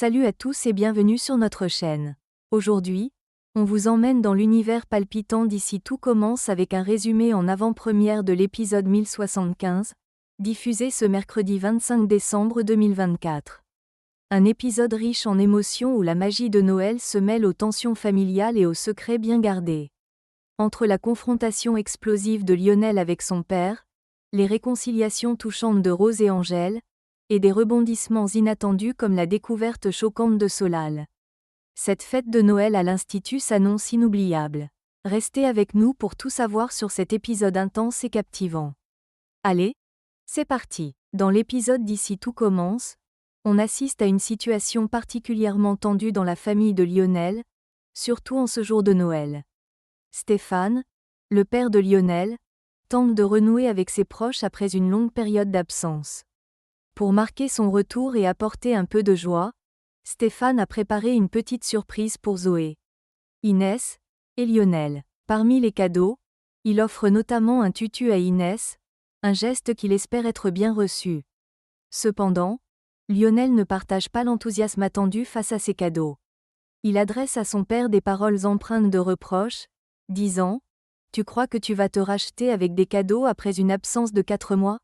Salut à tous et bienvenue sur notre chaîne. Aujourd'hui, on vous emmène dans l'univers palpitant d'ici tout commence avec un résumé en avant-première de l'épisode 1075, diffusé ce mercredi 25 décembre 2024. Un épisode riche en émotions où la magie de Noël se mêle aux tensions familiales et aux secrets bien gardés. Entre la confrontation explosive de Lionel avec son père, les réconciliations touchantes de Rose et Angèle, et des rebondissements inattendus comme la découverte choquante de Solal. Cette fête de Noël à l'Institut s'annonce inoubliable. Restez avec nous pour tout savoir sur cet épisode intense et captivant. Allez, c'est parti. Dans l'épisode d'ici tout commence, on assiste à une situation particulièrement tendue dans la famille de Lionel, surtout en ce jour de Noël. Stéphane, le père de Lionel, tente de renouer avec ses proches après une longue période d'absence. Pour marquer son retour et apporter un peu de joie, Stéphane a préparé une petite surprise pour Zoé, Inès et Lionel. Parmi les cadeaux, il offre notamment un tutu à Inès, un geste qu'il espère être bien reçu. Cependant, Lionel ne partage pas l'enthousiasme attendu face à ces cadeaux. Il adresse à son père des paroles empreintes de reproches, disant « Tu crois que tu vas te racheter avec des cadeaux après une absence de 4 mois ?»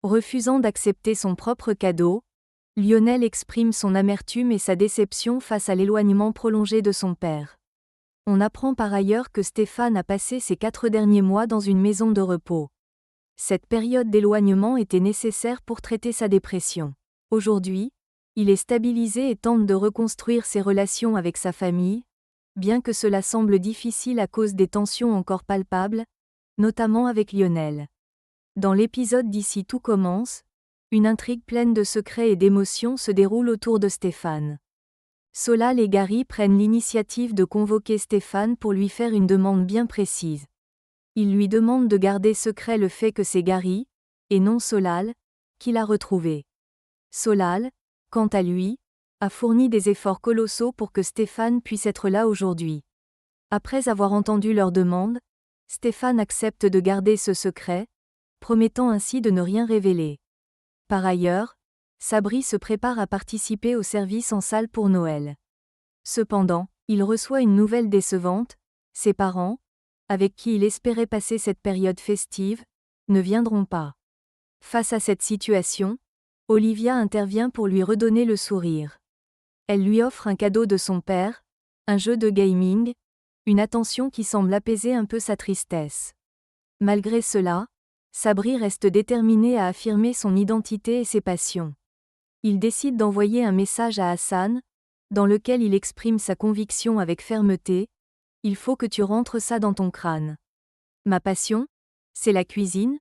Refusant d'accepter son propre cadeau, Lionel exprime son amertume et sa déception face à l'éloignement prolongé de son père. On apprend par ailleurs que Stéphane a passé ses 4 derniers mois dans une maison de repos. Cette période d'éloignement était nécessaire pour traiter sa dépression. Aujourd'hui, il est stabilisé et tente de reconstruire ses relations avec sa famille, bien que cela semble difficile à cause des tensions encore palpables, notamment avec Lionel. Dans l'épisode d'ici tout commence, une intrigue pleine de secrets et d'émotions se déroule autour de Stéphane. Solal et Gary prennent l'initiative de convoquer Stéphane pour lui faire une demande bien précise. Ils lui demandent de garder secret le fait que c'est Gary, et non Solal, qui l'a retrouvé. Solal, quant à lui, a fourni des efforts colossaux pour que Stéphane puisse être là aujourd'hui. Après avoir entendu leur demande, Stéphane accepte de garder ce secret, promettant ainsi de ne rien révéler. Par ailleurs, Sabri se prépare à participer au service en salle pour Noël. Cependant, il reçoit une nouvelle décevante, ses parents, avec qui il espérait passer cette période festive, ne viendront pas. Face à cette situation, Olivia intervient pour lui redonner le sourire. Elle lui offre un cadeau de son père, un jeu de gaming, une attention qui semble apaiser un peu sa tristesse. Malgré cela, Sabri reste déterminé à affirmer son identité et ses passions. Il décide d'envoyer un message à Hassan, dans lequel il exprime sa conviction avec fermeté « Il faut que tu rentres ça dans ton crâne. Ma passion, c'est la cuisine,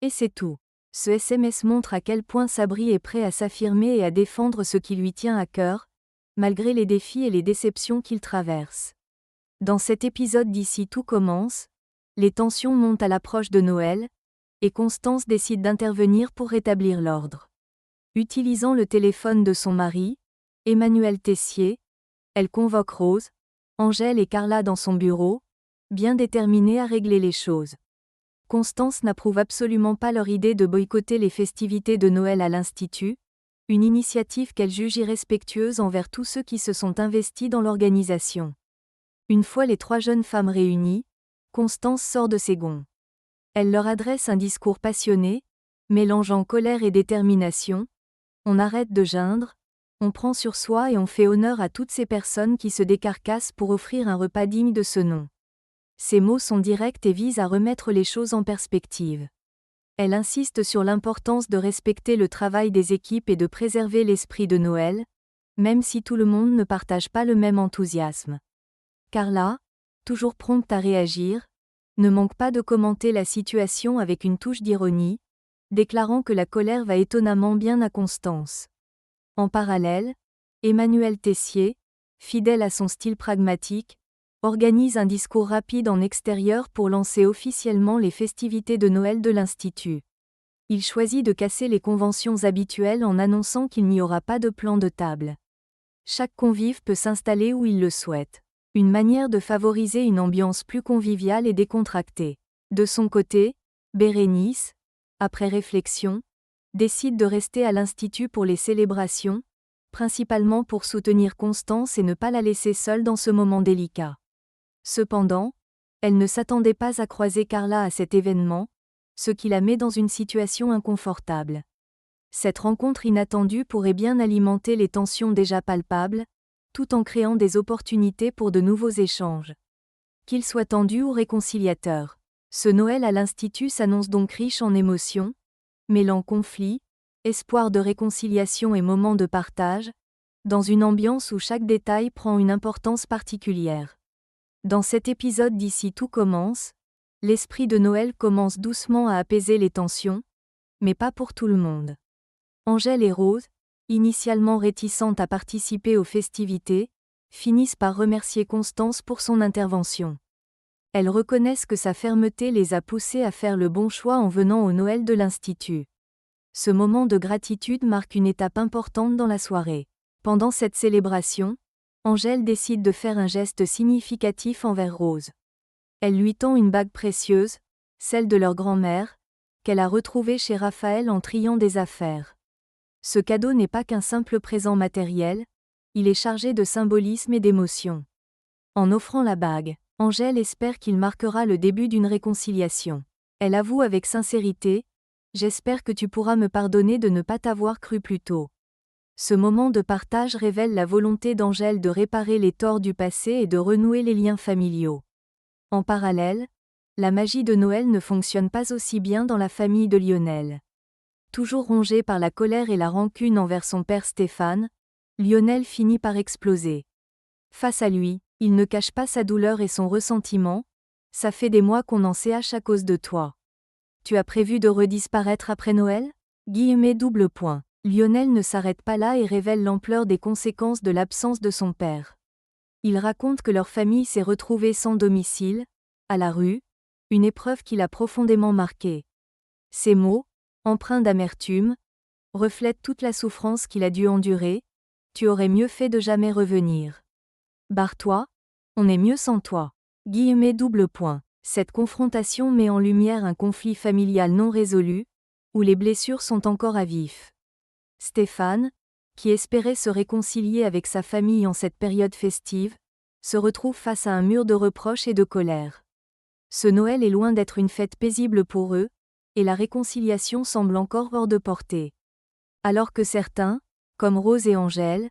et c'est tout. » Ce SMS montre à quel point Sabri est prêt à s'affirmer et à défendre ce qui lui tient à cœur, malgré les défis et les déceptions qu'il traverse. Dans cet épisode d'ici tout commence, les tensions montent à l'approche de Noël, et Constance décide d'intervenir pour rétablir l'ordre. Utilisant le téléphone de son mari, Emmanuel Tessier, elle convoque Rose, Angèle et Carla dans son bureau, bien déterminée à régler les choses. Constance n'approuve absolument pas leur idée de boycotter les festivités de Noël à l'Institut, une initiative qu'elle juge irrespectueuse envers tous ceux qui se sont investis dans l'organisation. Une fois les 3 jeunes femmes réunies, Constance sort de ses gonds. Elle leur adresse un discours passionné, mélangeant colère et détermination. On arrête de geindre, on prend sur soi et on fait honneur à toutes ces personnes qui se décarcassent pour offrir un repas digne de ce nom. Ces mots sont directs et visent à remettre les choses en perspective. Elle insiste sur l'importance de respecter le travail des équipes et de préserver l'esprit de Noël, même si tout le monde ne partage pas le même enthousiasme. Carla, toujours prompte à réagir, ne manque pas de commenter la situation avec une touche d'ironie, déclarant que la colère va étonnamment bien à Constance. En parallèle, Emmanuel Tessier, fidèle à son style pragmatique, organise un discours rapide en extérieur pour lancer officiellement les festivités de Noël de l'Institut. Il choisit de casser les conventions habituelles en annonçant qu'il n'y aura pas de plan de table. Chaque convive peut s'installer où il le souhaite. Une manière de favoriser une ambiance plus conviviale et décontractée. De son côté, Bérénice, après réflexion, décide de rester à l'Institut pour les célébrations, principalement pour soutenir Constance et ne pas la laisser seule dans ce moment délicat. Cependant, elle ne s'attendait pas à croiser Carla à cet événement, ce qui la met dans une situation inconfortable. Cette rencontre inattendue pourrait bien alimenter les tensions déjà palpables, tout en créant des opportunités pour de nouveaux échanges. Qu'ils soient tendus ou réconciliateurs. Ce Noël à l'Institut s'annonce donc riche en émotions, mêlant conflit, espoir de réconciliation et moments de partage, dans une ambiance où chaque détail prend une importance particulière. Dans cet épisode d'Ici tout commence, l'esprit de Noël commence doucement à apaiser les tensions, mais pas pour tout le monde. Angèle et Rose, initialement réticentes à participer aux festivités, finissent par remercier Constance pour son intervention. Elles reconnaissent que sa fermeté les a poussées à faire le bon choix en venant au Noël de l'Institut. Ce moment de gratitude marque une étape importante dans la soirée. Pendant cette célébration, Angèle décide de faire un geste significatif envers Rose. Elle lui tend une bague précieuse, celle de leur grand-mère, qu'elle a retrouvée chez Raphaël en triant des affaires. Ce cadeau n'est pas qu'un simple présent matériel, il est chargé de symbolisme et d'émotion. En offrant la bague, Angèle espère qu'il marquera le début d'une réconciliation. Elle avoue avec sincérité : « J'espère que tu pourras me pardonner de ne pas t'avoir cru plus tôt. » Ce moment de partage révèle la volonté d'Angèle de réparer les torts du passé et de renouer les liens familiaux. En parallèle, la magie de Noël ne fonctionne pas aussi bien dans la famille de Lionel. Toujours rongé par la colère et la rancune envers son père Stéphane, Lionel finit par exploser. Face à lui, il ne cache pas sa douleur et son ressentiment : « Ça fait des mois qu'on en CH à cause de toi. Tu as prévu de redisparaître après Noël ? » Lionel ne s'arrête pas là et révèle l'ampleur des conséquences de l'absence de son père. Il raconte que leur famille s'est retrouvée sans domicile, à la rue, une épreuve qui l'a profondément marqué. Ces mots, empreints d'amertume, reflètent toute la souffrance qu'il a dû endurer : « Tu aurais mieux fait de jamais revenir. Barre-toi, on est mieux sans toi. » Cette confrontation met en lumière un conflit familial non résolu, où les blessures sont encore à vif. Stéphane, qui espérait se réconcilier avec sa famille en cette période festive, se retrouve face à un mur de reproches et de colère. Ce Noël est loin d'être une fête paisible pour eux, et la réconciliation semble encore hors de portée. Alors que certains, comme Rose et Angèle,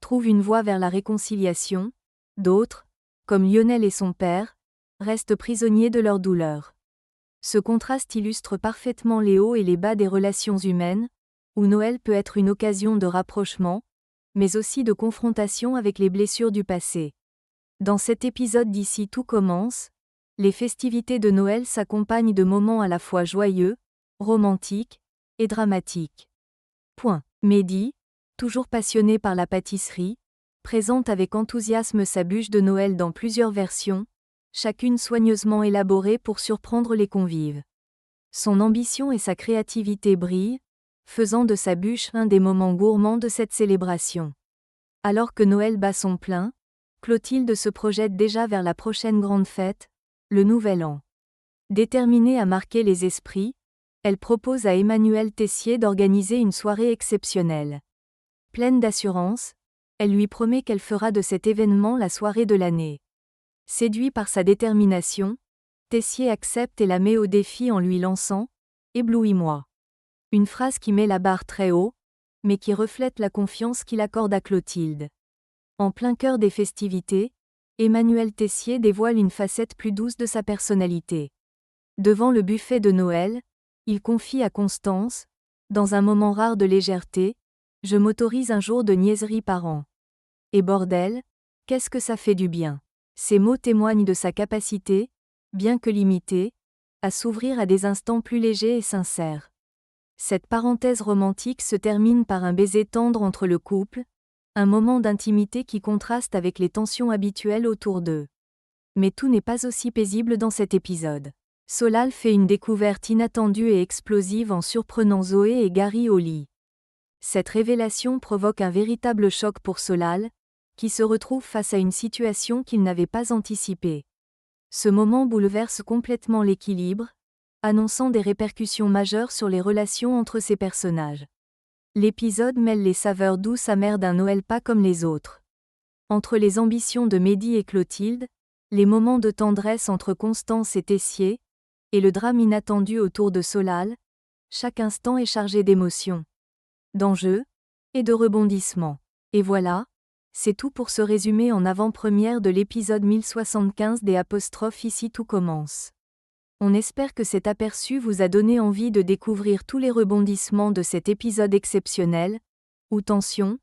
trouvent une voie vers la réconciliation, d'autres, comme Lionel et son père, restent prisonniers de leur douleur. Ce contraste illustre parfaitement les hauts et les bas des relations humaines, où Noël peut être une occasion de rapprochement, mais aussi de confrontation avec les blessures du passé. Dans cet épisode d'Ici tout commence, les festivités de Noël s'accompagnent de moments à la fois joyeux, romantiques et dramatiques. Mehdi, toujours passionné par la pâtisserie, présente avec enthousiasme sa bûche de Noël dans plusieurs versions, chacune soigneusement élaborée pour surprendre les convives. Son ambition et sa créativité brillent, faisant de sa bûche un des moments gourmands de cette célébration. Alors que Noël bat son plein, Clotilde se projette déjà vers la prochaine grande fête, le Nouvel An. Déterminée à marquer les esprits, elle propose à Emmanuel Tessier d'organiser une soirée exceptionnelle. Pleine d'assurance, elle lui promet qu'elle fera de cet événement la soirée de l'année. Séduit par sa détermination, Tessier accepte et la met au défi en lui lançant « Éblouis-moi ». Une phrase qui met la barre très haut, mais qui reflète la confiance qu'il accorde à Clotilde. En plein cœur des festivités, Emmanuel Tessier dévoile une facette plus douce de sa personnalité. Devant le buffet de Noël, il confie à Constance, dans un moment rare de légèreté : « Je m'autorise un jour de niaiserie par an. Et bordel, qu'est-ce que ça fait du bien !» Ces mots témoignent de sa capacité, bien que limitée, à s'ouvrir à des instants plus légers et sincères. Cette parenthèse romantique se termine par un baiser tendre entre le couple, un moment d'intimité qui contraste avec les tensions habituelles autour d'eux. Mais tout n'est pas aussi paisible dans cet épisode. Solal fait une découverte inattendue et explosive en surprenant Zoé et Gary au lit. Cette révélation provoque un véritable choc pour Solal, qui se retrouve face à une situation qu'il n'avait pas anticipée. Ce moment bouleverse complètement l'équilibre, annonçant des répercussions majeures sur les relations entre ces personnages. L'épisode mêle les saveurs douces amères d'un Noël pas comme les autres. Entre les ambitions de Mehdi et Clotilde, les moments de tendresse entre Constance et Tessier, et le drame inattendu autour de Solal, chaque instant est chargé d'émotions, d'enjeux et de rebondissements. Et voilà, c'est tout pour ce résumé en avant-première de l'épisode 1075 des apostrophes Ici tout commence. On espère que cet aperçu vous a donné envie de découvrir tous les rebondissements de cet épisode exceptionnel, où tension,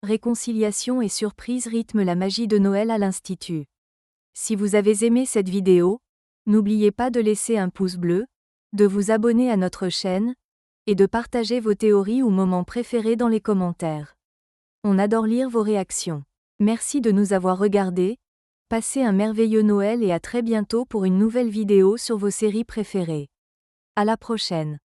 réconciliation et surprise rythment la magie de Noël à l'Institut. Si vous avez aimé cette vidéo, n'oubliez pas de laisser un pouce bleu, de vous abonner à notre chaîne, et de partager vos théories ou moments préférés dans les commentaires. On adore lire vos réactions. Merci de nous avoir regardés, passez un merveilleux Noël et à très bientôt pour une nouvelle vidéo sur vos séries préférées. À la prochaine.